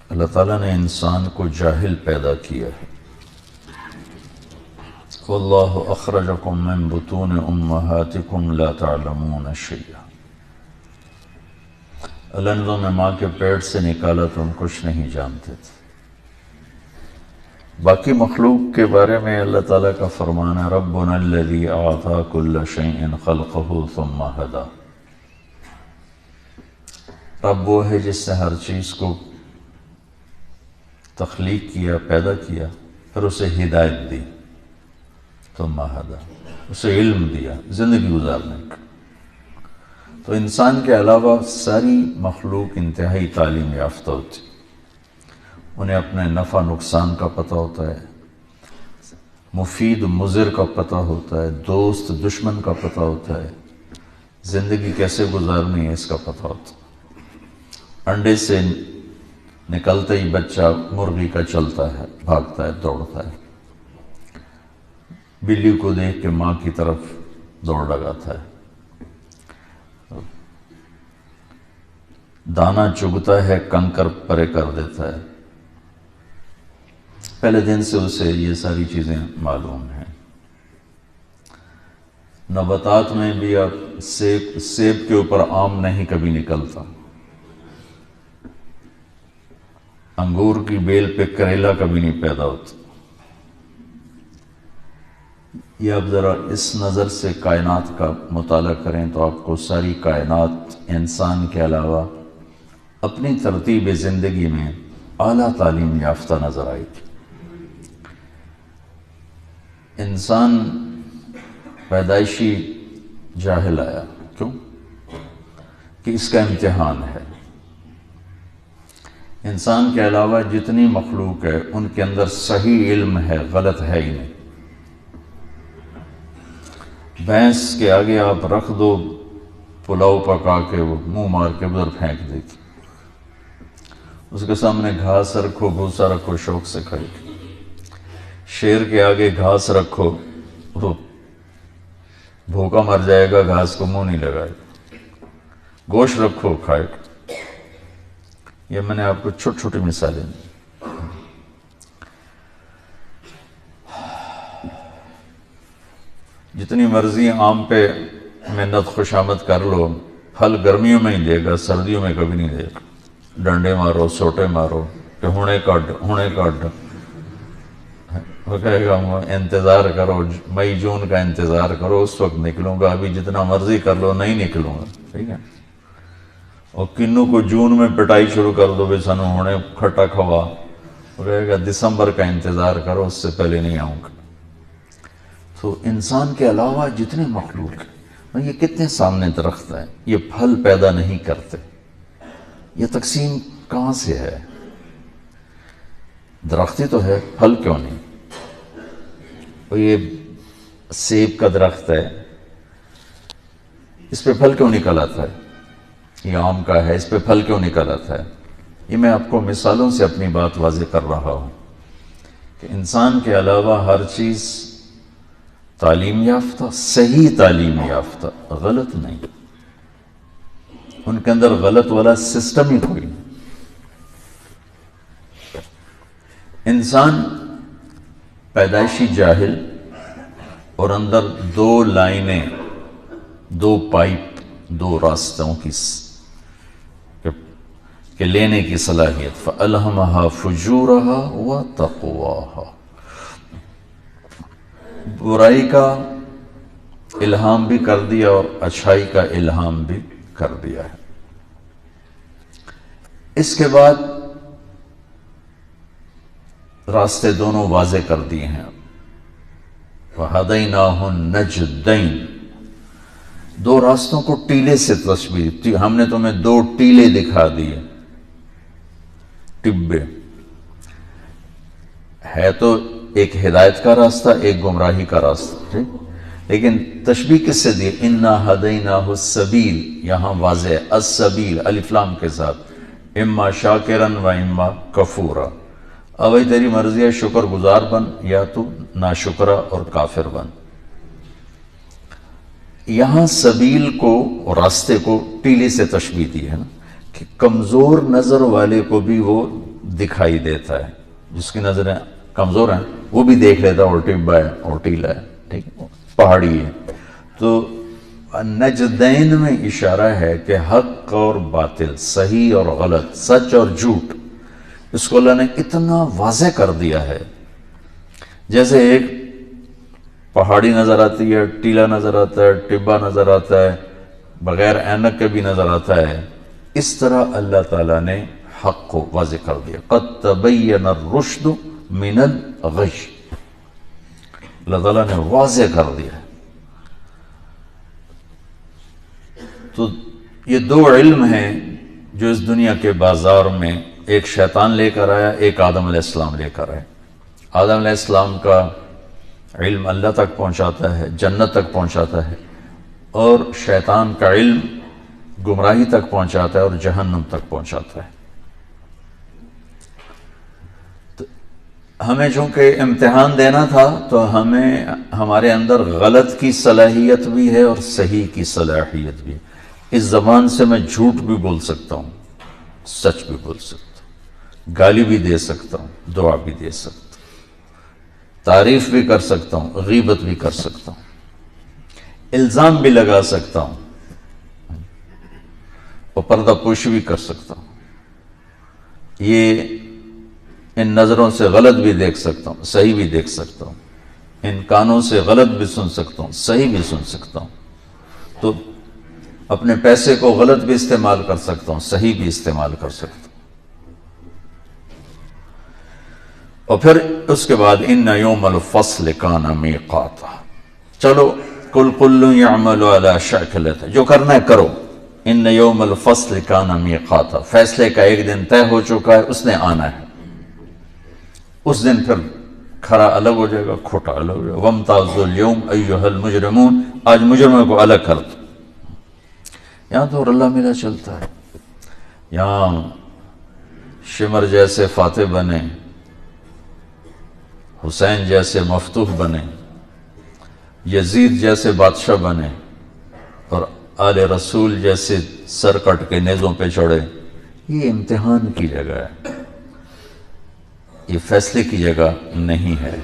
اللہ تعالیٰ نے انسان کو جاہل پیدا کیا ہے۔ واللہ اخرجکم من بطون امہاتکم لا تعلمون شیئا، اللہ نے تمہیں ماں کے پیٹ سے نکالا، تم کچھ نہیں جانتے تھے۔ باقی مخلوق کے بارے میں اللہ تعالیٰ کا فرمان ہے ربنا الذی اعطی کل شیء خلقہ ثم ہدی، رب وہ ہے جس نے ہر چیز کو تخلیق کیا، پیدا کیا، پھر اسے ہدایت دی، ثم ہدی، اسے علم دیا زندگی گزارنے کا۔ تو انسان کے علاوہ ساری مخلوق انتہائی تعلیم یافتہ ہوتی، انہیں اپنے نفع نقصان کا پتہ ہوتا ہے، مفید مضر کا پتہ ہوتا ہے، دوست دشمن کا پتہ ہوتا ہے، زندگی کیسے گزارنی ہے اس کا پتہ ہوتا ہے۔ انڈے سے نکلتے ہی بچہ مرغی کا چلتا ہے، بھاگتا ہے، دوڑتا ہے، بلی کو دیکھ کے ماں کی طرف دوڑ لگاتا ہے، دانا چگتا ہے، کنکر پرے کر دیتا ہے۔ پہلے دن سے اسے یہ ساری چیزیں معلوم ہیں۔ نباتات میں بھی اب سیب کے اوپر آم نہیں کبھی نکلتا، انگور کی بیل پہ کریلا کبھی نہیں پیدا ہوتا۔ یہ آپ ذرا اس نظر سے کائنات کا مطالعہ کریں تو آپ کو ساری کائنات انسان کے علاوہ اپنی ترتیب زندگی میں اعلیٰ تعلیم یافتہ نظر آئی تھی۔ انسان پیدائشی جاہل آیا، کیوں؟ کہ اس کا امتحان ہے۔ انسان کے علاوہ جتنی مخلوق ہے ان کے اندر صحیح علم ہے، غلط ہے ہی نہیں۔ بھینس کے آگے آپ رکھ دو پلاؤ پکا کے، وہ منہ مار کے ادھر پھینک دے گی، اس کے سامنے گھاس رکھو، بھوسا رکھو، شوق سے کھائے گی۔ شیر کے آگے گھاس رکھو، وہ بھوکا مر جائے گا، گھاس کو منہ نہیں لگائے گا۔ گوشت رکھو، کھائے گا۔ یہ میں نے آپ کو چھوٹی چھوٹی مثالیں دی۔ جتنی مرضی آم پہ منت خوشامد کر لو، پھل گرمیوں میں ہی دے گا، سردیوں میں کبھی نہیں دے گا۔ ڈنڈے مارو، سوٹے مارو کہ ہونے کاٹ، وہ کہے گا انتظار کرو، مئی جون کا انتظار کرو، اس وقت نکلوں گا، ابھی جتنا مرضی کر لو نہیں نکلوں گا، ٹھیک ہے۔ اور کنو کو جون میں پٹائی شروع کر دو، بے سنو ہونے کھٹا کھوا، وہ کہے گا دسمبر کا انتظار کرو، اس سے پہلے نہیں آؤں گا۔ تو انسان کے علاوہ جتنے مخلوق ہیں، یہ کتنے سامنے درخت ہیں، یہ پھل پیدا نہیں کرتے، یہ تقسیم کہاں سے ہے؟ درخت ہی تو ہے، پھل کیوں نہیں؟ اور یہ سیب کا درخت ہے، اس پہ پھل کیوں نکل آتا ہے؟ یہ آم کا ہے، اس پہ پھل کیوں نکل آتا ہے؟ یہ میں آپ کو مثالوں سے اپنی بات واضح کر رہا ہوں کہ انسان کے علاوہ ہر چیز تعلیم یافتہ، صحیح تعلیم یافتہ، غلط نہیں، ان کے اندر غلط والا سسٹم ہی کوئی نہیں۔ انسان پیدائشی جاہل، اور اندر دو لائنیں، دو پائپ، دو راستوں کی کہ لینے کی صلاحیت، فَأَلْهَمَهَا فُجُورَهَا وَتَقْوَاهَا، برائی کا الہام بھی کر دیا اور اچھائی کا الہام بھی کر دیا ہے۔ اس کے بعد راستے دونوں واضح کر دیے ہیں۔ وَهَدَيْنَاهُ النَّجْدَيْنِ، دو راستوں کو ٹیلے سے تشبیہ، ہم نے تمہیں دو ٹیلے دکھا دیے، ٹبے ہے تو ایک ہدایت کا راستہ، ایک گمراہی کا راستہ، لیکن تشبیہ کس سے دی؟ اِنَّا هَدَيْنَاهُ السَّبِيلِ، یہاں واضح ہے السبیل الف لام کے ساتھ، اما شاکرن و اما کفورا، اب تیری مرضی ہے، شکر گزار بن یا تو ناشکرہ اور کافر بن۔ یہاں سبیل کو اور راستے کو ٹیلے سے تشبیہ دی ہے نا، کہ کمزور نظر والے کو بھی وہ دکھائی دیتا ہے. جس کی نظریں کمزور ہیں وہ بھی دیکھ لیتا ہے اور ٹبا ہے اور ٹیلا ہے, ٹھیک ہے, پہاڑی ہے. تو نجدین میں اشارہ ہے کہ حق اور باطل, صحیح اور غلط, سچ اور جھوٹ, اس کو اللہ نے اتنا واضح کر دیا ہے. جیسے ایک پہاڑی نظر آتی ہے, ٹیلا نظر آتا ہے, ٹبا نظر آتا ہے, بغیر اینک کے بھی نظر آتا ہے, اس طرح اللہ تعالیٰ نے حق کو واضح کر دیا. قد تبین الرشد من الغی, اللہ تعالیٰ نے واضح کر دیا. تو یہ دو علم ہیں جو اس دنیا کے بازار میں ایک شیطان لے کر آیا, ایک آدم علیہ السلام لے کر آئے. آدم علیہ السلام کا علم اللہ تک پہنچاتا ہے, جنت تک پہنچاتا ہے, اور شیطان کا علم گمراہی تک پہنچاتا ہے اور جہنم تک پہنچاتا ہے. تو ہمیں چونکہ امتحان دینا تھا تو ہمیں ہمارے اندر غلط کی صلاحیت بھی ہے اور صحیح کی صلاحیت بھی ہے. اس زبان سے میں جھوٹ بھی بول سکتا ہوں, سچ بھی بول سکتا ہوں, گالی بھی دے سکتا ہوں, دعا بھی دے سکتا ہوں, تعریف بھی کر سکتا ہوں, غیبت بھی کر سکتا ہوں, الزام بھی لگا سکتا ہوں, اور پردہ پوشی بھی کر سکتا ہوں. یہ ان نظروں سے غلط بھی دیکھ سکتا ہوں, صحیح بھی دیکھ سکتا ہوں. ان کانوں سے غلط بھی سن سکتا ہوں, صحیح بھی سن سکتا ہوں. تو اپنے پیسے کو غلط بھی استعمال کر سکتا ہوں, صحیح بھی استعمال کر سکتا ہوں. اور پھر اس کے بعد ان یوم الفصل کان میقاتا, چلو کل یعمل علی شاکلتہ, جو کرنا ہے کرو. ان یوم الفصل کان میقاتا, فیصلے کا ایک دن طے ہو چکا ہے, اس نے آنا ہے. اس دن پھر کھرا الگ ہو جائے گا, کھوٹا الگ ہو جائے گا. وامتازوا اليوم ایھا المجرمون, آج مجرموں کو الگ کر دو. یہاں تو رلا ملا چلتا ہے. یہاں شمر جیسے فاتح بنے, حسین جیسے مفتوح بنے, یزید جیسے بادشاہ بنے, اور آل رسول جیسے سر کٹ کے نیزوں پہ چڑھے. یہ امتحان کی جگہ ہے, یہ فیصلے کی جگہ نہیں ہے.